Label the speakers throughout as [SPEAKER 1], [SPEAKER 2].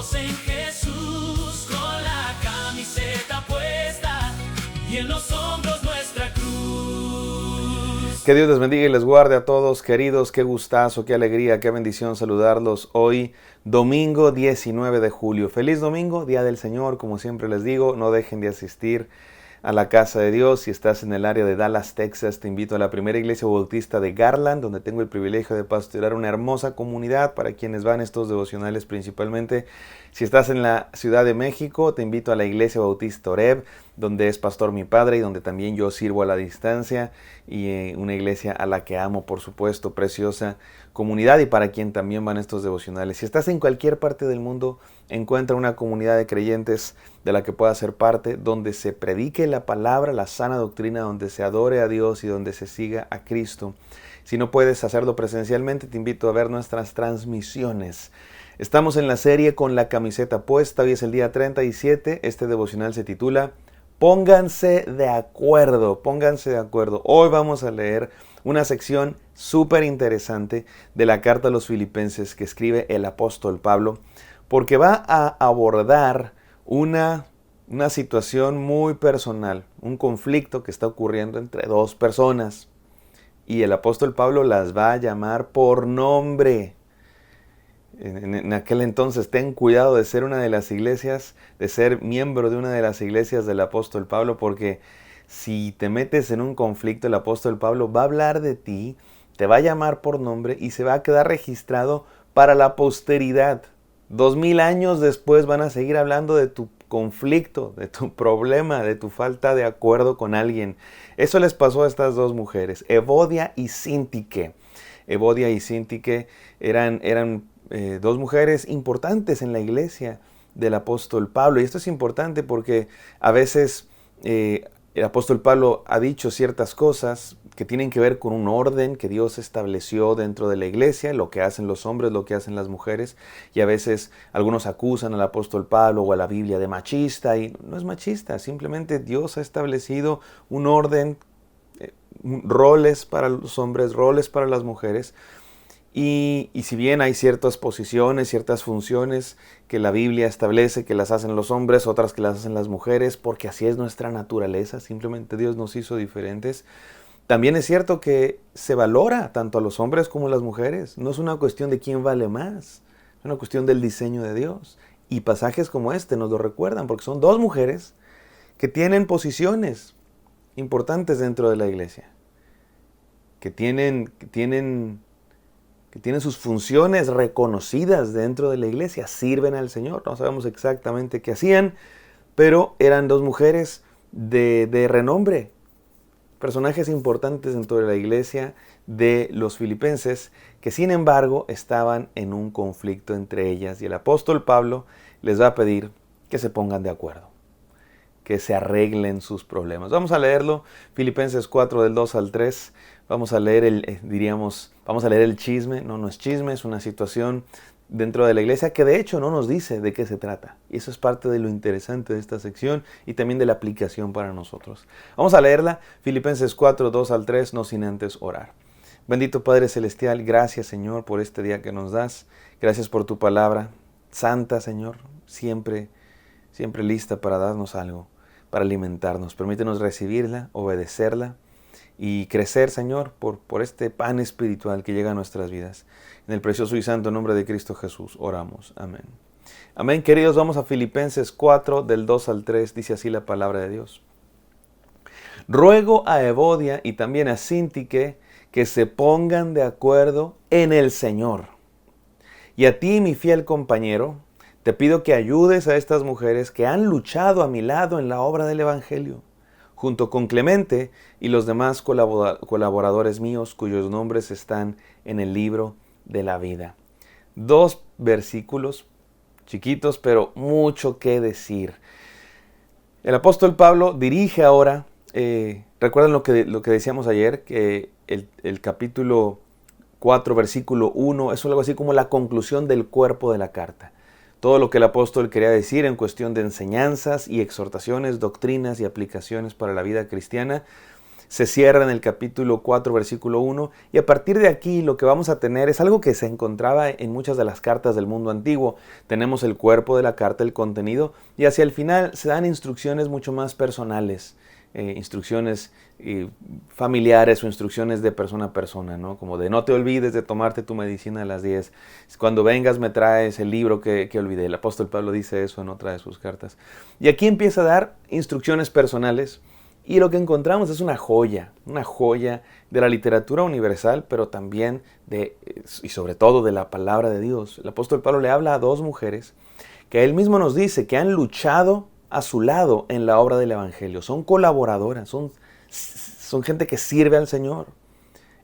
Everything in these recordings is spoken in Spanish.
[SPEAKER 1] Estamos en Jesús con la camiseta puesta y en los hombros nuestra cruz.
[SPEAKER 2] Que Dios les bendiga y les guarde a todos, queridos. Qué gustazo, qué alegría, qué bendición saludarlos hoy, domingo 19 de julio. Feliz domingo, Día del Señor. Como siempre les digo, no dejen de asistir a la casa de Dios. Si estás en el área de Dallas, Texas, te invito a la primera iglesia bautista de Garland, donde tengo el privilegio de pastorear una hermosa comunidad para quienes van estos devocionales principalmente. Si estás en la Ciudad de México, te invito a la iglesia bautista Oreb, donde es pastor mi padre y donde también yo sirvo a la distancia, y una iglesia a la que amo, por supuesto, preciosa comunidad y para quien también van estos devocionales. Si estás en cualquier parte del mundo, encuentra una comunidad de creyentes de la que puedas ser parte, donde se predique la palabra, la sana doctrina, donde se adore a Dios y donde se siga a Cristo. Si no puedes hacerlo presencialmente, te invito a ver nuestras transmisiones. Estamos en la serie Con la camiseta puesta. Hoy es el día 37. Este devocional se titula Pónganse de acuerdo, pónganse de acuerdo. Hoy vamos a leer una sección súper interesante de la carta a los Filipenses que escribe el apóstol Pablo, porque va a abordar una situación muy personal, un conflicto que está ocurriendo entre dos personas. Y el apóstol Pablo las va a llamar por nombre. En aquel entonces, ten cuidado de ser una de las iglesias, de ser miembro de una de las iglesias del apóstol Pablo, porque si te metes en un conflicto, el apóstol Pablo va a hablar de ti, te va a llamar por nombre y se va a quedar registrado para la posteridad. 2000 años después van a seguir hablando de tu conflicto, de tu problema, de tu falta de acuerdo con alguien. Eso les pasó a estas dos mujeres, Evodia y Síntique. Evodia y Síntique eran dos mujeres importantes en la iglesia del apóstol Pablo. Y esto es importante porque a veces el apóstol Pablo ha dicho ciertas cosas que tienen que ver con un orden que Dios estableció dentro de la iglesia, lo que hacen los hombres, lo que hacen las mujeres, y a veces algunos acusan al apóstol Pablo o a la Biblia de machista, y no es machista, simplemente Dios ha establecido un orden, roles para los hombres, roles para las mujeres. Y si bien hay ciertas posiciones, ciertas funciones que la Biblia establece que las hacen los hombres, otras que las hacen las mujeres, porque así es nuestra naturaleza, simplemente Dios nos hizo diferentes, también es cierto que se valora tanto a los hombres como a las mujeres. No es una cuestión de quién vale más, es una cuestión del diseño de Dios. Y pasajes como este nos lo recuerdan, porque son dos mujeres que tienen posiciones importantes dentro de la iglesia, que tienen sus funciones reconocidas dentro de la iglesia, sirven al Señor. No sabemos exactamente qué hacían, pero eran dos mujeres de renombre, personajes importantes dentro de la iglesia de los filipenses, que sin embargo estaban en un conflicto entre ellas. Y el apóstol Pablo les va a pedir que se pongan de acuerdo, que se arreglen sus problemas. Vamos a leerlo, Filipenses 4 del 2 al 3. Vamos a leer vamos a leer el chisme. No es chisme, es una situación dentro de la iglesia que de hecho no nos dice de qué se trata. Y eso es parte de lo interesante de esta sección y también de la aplicación para nosotros. Vamos a leerla, Filipenses 4, 2 al 3, no sin antes orar. Bendito Padre Celestial, gracias Señor por este día que nos das. Gracias por tu palabra santa, Señor, siempre lista para darnos algo, para alimentarnos. Permítenos recibirla, obedecerla y crecer, Señor, por este pan espiritual que llega a nuestras vidas. En el precioso y santo nombre de Cristo Jesús oramos. Amén. Amén, queridos. Vamos a Filipenses 4, del 2 al 3. Dice así la palabra de Dios. Ruego a Evodia y también a Síntique que se pongan de acuerdo en el Señor. Y a ti, mi fiel compañero, te pido que ayudes a estas mujeres que han luchado a mi lado en la obra del Evangelio, junto con Clemente y los demás colaboradores míos cuyos nombres están en el libro de la vida. Dos versículos chiquitos, pero mucho que decir. El apóstol Pablo dirige ahora, recuerdan lo que decíamos ayer, que el capítulo 4, versículo 1, es algo así como la conclusión del cuerpo de la carta. Todo lo que el apóstol quería decir en cuestión de enseñanzas y exhortaciones, doctrinas y aplicaciones para la vida cristiana, se cierra en el capítulo 4, versículo 1, y a partir de aquí lo que vamos a tener es algo que se encontraba en muchas de las cartas del mundo antiguo. Tenemos el cuerpo de la carta, el contenido, y hacia el final se dan instrucciones mucho más personales, instrucciones familiares o instrucciones de persona a persona, ¿no? Como de no te olvides de tomarte tu medicina a las 10. Cuando vengas me traes el libro que olvidé. El apóstol Pablo dice eso en otra de sus cartas. Y aquí empieza a dar instrucciones personales y lo que encontramos es una joya de la literatura universal, pero también y sobre todo de la palabra de Dios. El apóstol Pablo le habla a dos mujeres que él mismo nos dice que han luchado a su lado en la obra del Evangelio. Son colaboradoras, son gente que sirve al Señor.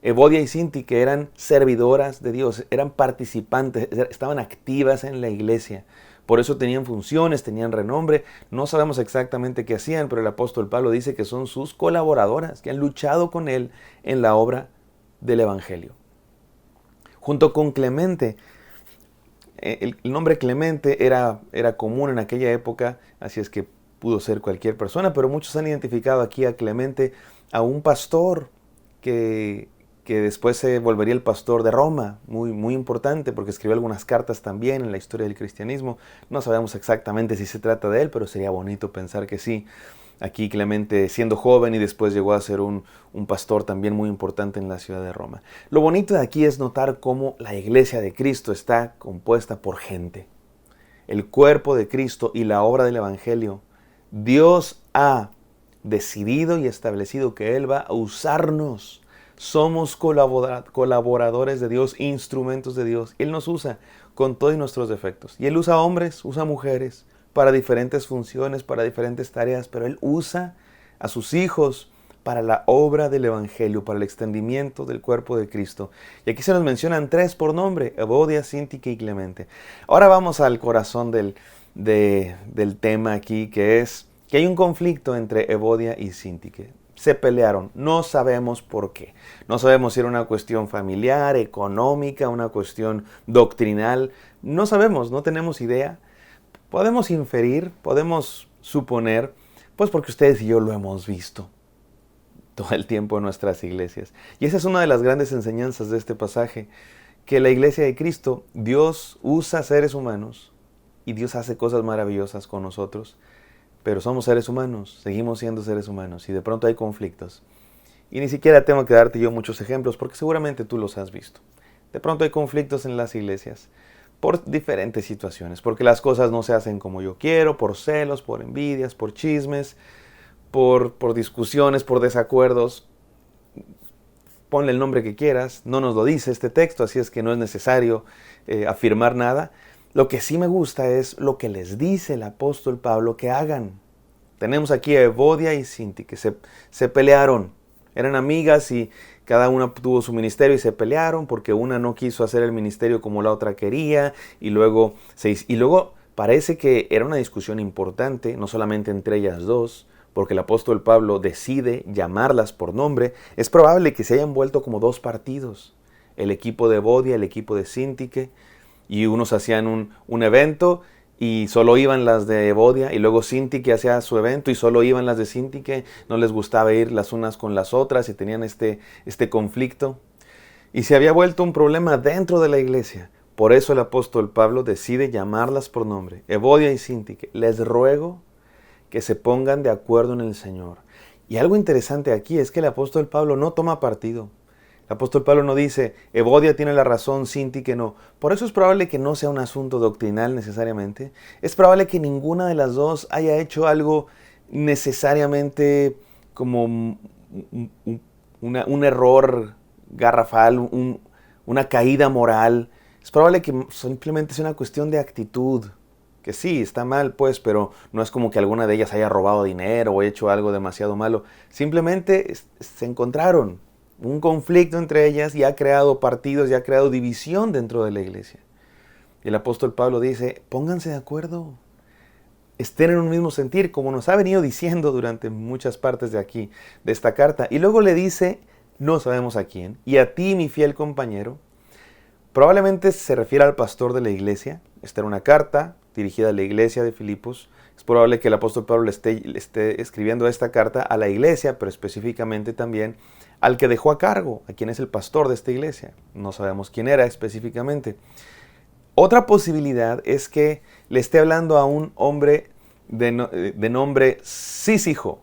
[SPEAKER 2] Evodia y Síntique eran servidoras de Dios, eran participantes, estaban activas en la iglesia. Por eso tenían funciones, tenían renombre. No sabemos exactamente qué hacían, pero el apóstol Pablo dice que son sus colaboradoras, que han luchado con él en la obra del Evangelio. Junto con Clemente, el nombre Clemente era común en aquella época, así es que pudo ser cualquier persona, pero muchos han identificado aquí a Clemente, a un pastor que después se volvería el pastor de Roma, muy importante, porque escribió algunas cartas también en la historia del cristianismo. No sabemos exactamente si se trata de él, pero sería bonito pensar que sí. Aquí Clemente siendo joven y después llegó a ser un pastor también muy importante en la ciudad de Roma. Lo bonito de aquí es notar cómo la iglesia de Cristo está compuesta por gente. El cuerpo de Cristo y la obra del Evangelio. Dios ha decidido y establecido que Él va a usarnos. Somos colaboradores de Dios, instrumentos de Dios. Él nos usa con todos nuestros defectos. Y Él usa hombres, usa mujeres, para diferentes funciones, para diferentes tareas, pero Él usa a sus hijos para la obra del Evangelio, para el extendimiento del cuerpo de Cristo. Y aquí se nos mencionan tres por nombre: Evodia, Síntique y Clemente. Ahora vamos al corazón del tema aquí, que es que hay un conflicto entre Evodia y Síntique. Se pelearon, no sabemos por qué. No sabemos si era una cuestión familiar, económica, una cuestión doctrinal. No sabemos, no tenemos idea. Podemos inferir, podemos suponer, pues porque ustedes y yo lo hemos visto todo el tiempo en nuestras iglesias. Y esa es una de las grandes enseñanzas de este pasaje, que la iglesia de Cristo, Dios usa seres humanos y Dios hace cosas maravillosas con nosotros, pero somos seres humanos, seguimos siendo seres humanos y de pronto hay conflictos. Y ni siquiera tengo que darte yo muchos ejemplos porque seguramente tú los has visto. De pronto hay conflictos en las iglesias por diferentes situaciones, porque las cosas no se hacen como yo quiero, por celos, por envidias, por chismes, por discusiones, por desacuerdos. Ponle el nombre que quieras, no nos lo dice este texto, así es que no es necesario afirmar nada. Lo que sí me gusta es lo que les dice el apóstol Pablo que hagan. Tenemos aquí a Evodia y Síntique, que se pelearon, eran amigas y cada una tuvo su ministerio y se pelearon porque una no quiso hacer el ministerio como la otra quería y luego parece que era una discusión importante, no solamente entre ellas dos, porque el apóstol Pablo decide llamarlas por nombre. Es probable que se hayan vuelto como dos partidos, el equipo de Evodia, el equipo de Síntique, y unos hacían un evento y solo iban las de Evodia, y luego Síntique hacía su evento y solo iban las de Síntique. No les gustaba ir las unas con las otras y tenían este conflicto. Y se había vuelto un problema dentro de la iglesia. Por eso el apóstol Pablo decide llamarlas por nombre, Evodia y Síntique. Les ruego que se pongan de acuerdo en el Señor. Y algo interesante aquí es que el apóstol Pablo no toma partido. El apóstol Pablo no dice, Evodia tiene la razón, Síntique no. Por eso es probable que no sea un asunto doctrinal necesariamente. Es probable que ninguna de las dos haya hecho algo necesariamente como un error garrafal, una caída moral. Es probable que simplemente sea una cuestión de actitud. Que sí, está mal pues, pero no es como que alguna de ellas haya robado dinero o hecho algo demasiado malo. Simplemente se encontraron. Un conflicto entre ellas y ha creado partidos y ha creado división dentro de la iglesia. Y el apóstol Pablo dice, pónganse de acuerdo, estén en un mismo sentir, como nos ha venido diciendo durante muchas partes de aquí, de esta carta. Y luego le dice, no sabemos a quién, y a ti, mi fiel compañero. Probablemente se refiere al pastor de la iglesia. Esta era una carta dirigida a la iglesia de Filipos. Es probable que el apóstol Pablo le esté escribiendo esta carta a la iglesia, pero específicamente también al que dejó a cargo, a quien es el pastor de esta iglesia. No sabemos quién era específicamente. Otra posibilidad es que le esté hablando a un hombre de nombre Sísigo,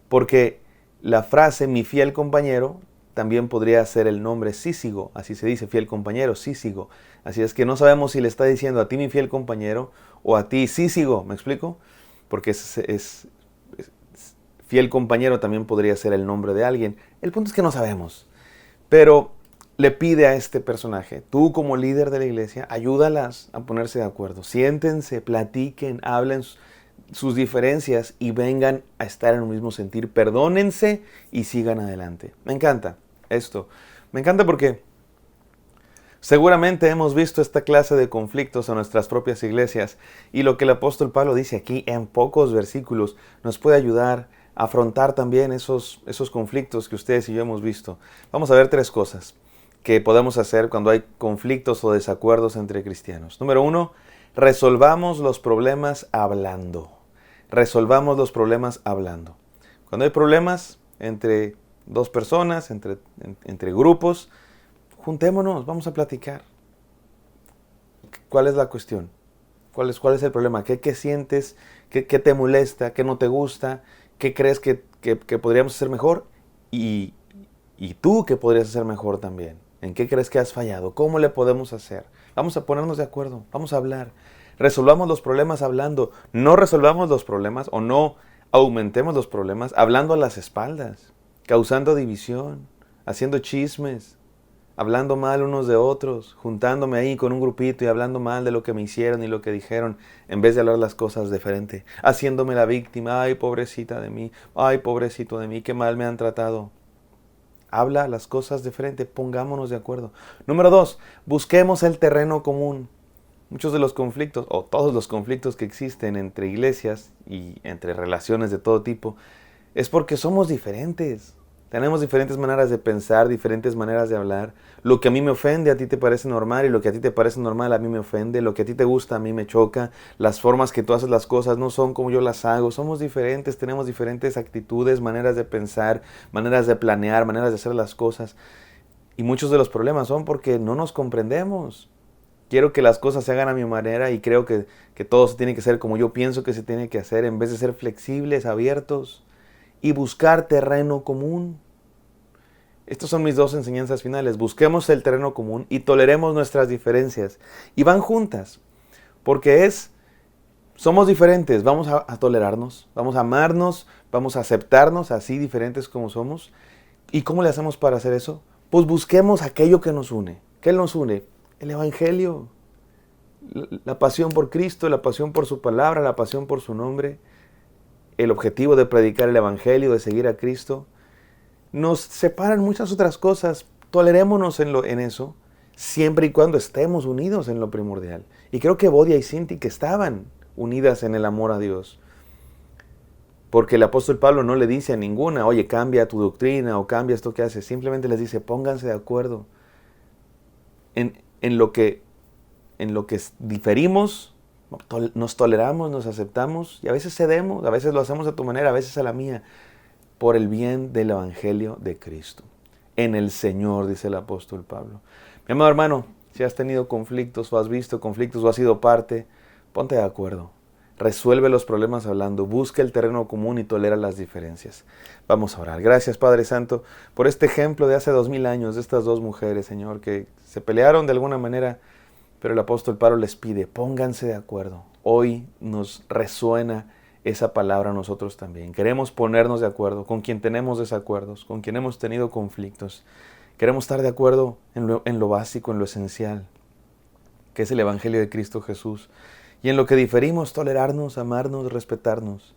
[SPEAKER 2] porque la frase mi fiel compañero también podría ser el nombre Sísigo, así se dice, fiel compañero, Sísigo. Así es que no sabemos si le está diciendo a ti mi fiel compañero o a ti Sísigo, ¿me explico? Porque fiel compañero también podría ser el nombre de alguien. El punto es que no sabemos, pero le pide a este personaje, tú como líder de la iglesia, ayúdalas a ponerse de acuerdo, siéntense, platiquen, hablen sus diferencias y vengan a estar en un mismo sentir, perdónense y sigan adelante. Me encanta esto, me encanta porque seguramente hemos visto esta clase de conflictos en nuestras propias iglesias y lo que el apóstol Pablo dice aquí en pocos versículos nos puede ayudar a afrontar también esos conflictos que ustedes y yo hemos visto. Vamos a ver 3 cosas que podemos hacer cuando hay conflictos o desacuerdos entre cristianos. Número 1, resolvamos los problemas hablando. Resolvamos los problemas hablando. Cuando hay problemas entre 2 personas, entre grupos, juntémonos, vamos a platicar. ¿Cuál es la cuestión? ¿Cuál es el problema? ¿Qué sientes? ¿Qué te molesta? ¿Qué no te gusta? ¿Qué crees que podríamos hacer mejor? Y tú, ¿qué podrías hacer mejor también? ¿En qué crees que has fallado? ¿Cómo le podemos hacer? Vamos a ponernos de acuerdo, vamos a hablar. Resolvamos los problemas hablando. No resolvamos los problemas o no aumentemos los problemas hablando a las espaldas, causando división, haciendo chismes, hablando mal unos de otros, juntándome ahí con un grupito y hablando mal de lo que me hicieron y lo que dijeron, en vez de hablar las cosas de frente, haciéndome la víctima. Ay, pobrecita de mí, ay, pobrecito de mí, qué mal me han tratado. Habla las cosas de frente, pongámonos de acuerdo. Número 2, busquemos el terreno común. Muchos de los conflictos, o todos los conflictos que existen entre iglesias y entre relaciones de todo tipo, es porque somos diferentes. Tenemos diferentes maneras de pensar, diferentes maneras de hablar. Lo que a mí me ofende a ti te parece normal y lo que a ti te parece normal a mí me ofende. Lo que a ti te gusta a mí me choca. Las formas que tú haces las cosas no son como yo las hago. Somos diferentes, tenemos diferentes actitudes, maneras de pensar, maneras de planear, maneras de hacer las cosas. Y muchos de los problemas son porque no nos comprendemos. Quiero que las cosas se hagan a mi manera y creo que todo se tiene que hacer como yo pienso que se tiene que hacer en vez de ser flexibles, abiertos y buscar terreno común. Estas son mis 2 enseñanzas finales. Busquemos el terreno común y toleremos nuestras diferencias. Y van juntas, porque somos diferentes, vamos a tolerarnos, vamos a amarnos, vamos a aceptarnos así diferentes como somos. ¿Y cómo le hacemos para hacer eso? Pues busquemos aquello que nos une. ¿Qué nos une? El Evangelio, la pasión por Cristo, la pasión por su palabra, la pasión por su nombre, el objetivo de predicar el Evangelio, de seguir a Cristo. Nos separan muchas otras cosas, tolerémonos en eso, siempre y cuando estemos unidos en lo primordial. Y creo que Bodia y Cinti que estaban unidas en el amor a Dios. Porque el apóstol Pablo no le dice a ninguna, oye, cambia tu doctrina o cambia esto que haces. Simplemente les dice, pónganse de acuerdo en lo que diferimos, nos toleramos, nos aceptamos y a veces cedemos, a veces lo hacemos a tu manera, a veces a la mía, por el bien del Evangelio de Cristo. En el Señor, dice el apóstol Pablo. Mi amado hermano, si has tenido conflictos o has visto conflictos o has sido parte, ponte de acuerdo. Resuelve los problemas hablando, busca el terreno común y tolera las diferencias. Vamos a orar. Gracias, Padre Santo, por este ejemplo de hace 2000 años de estas 2 mujeres, Señor, que se pelearon de alguna manera, pero el apóstol Pablo les pide, pónganse de acuerdo. Hoy nos resuena esa palabra a nosotros también. Queremos ponernos de acuerdo con quien tenemos desacuerdos, con quien hemos tenido conflictos. Queremos estar de acuerdo en lo básico, en lo esencial, que es el Evangelio de Cristo Jesús. Y en lo que diferimos, tolerarnos, amarnos, respetarnos.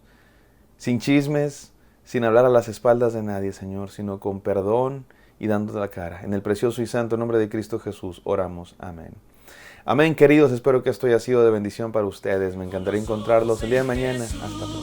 [SPEAKER 2] Sin chismes, sin hablar a las espaldas de nadie, Señor, sino con perdón y dándote la cara. En el precioso y santo nombre de Cristo Jesús oramos. Amén. Amén, queridos. Espero que esto haya sido de bendición para ustedes. Me encantaría encontrarlos el día de mañana. Hasta pronto.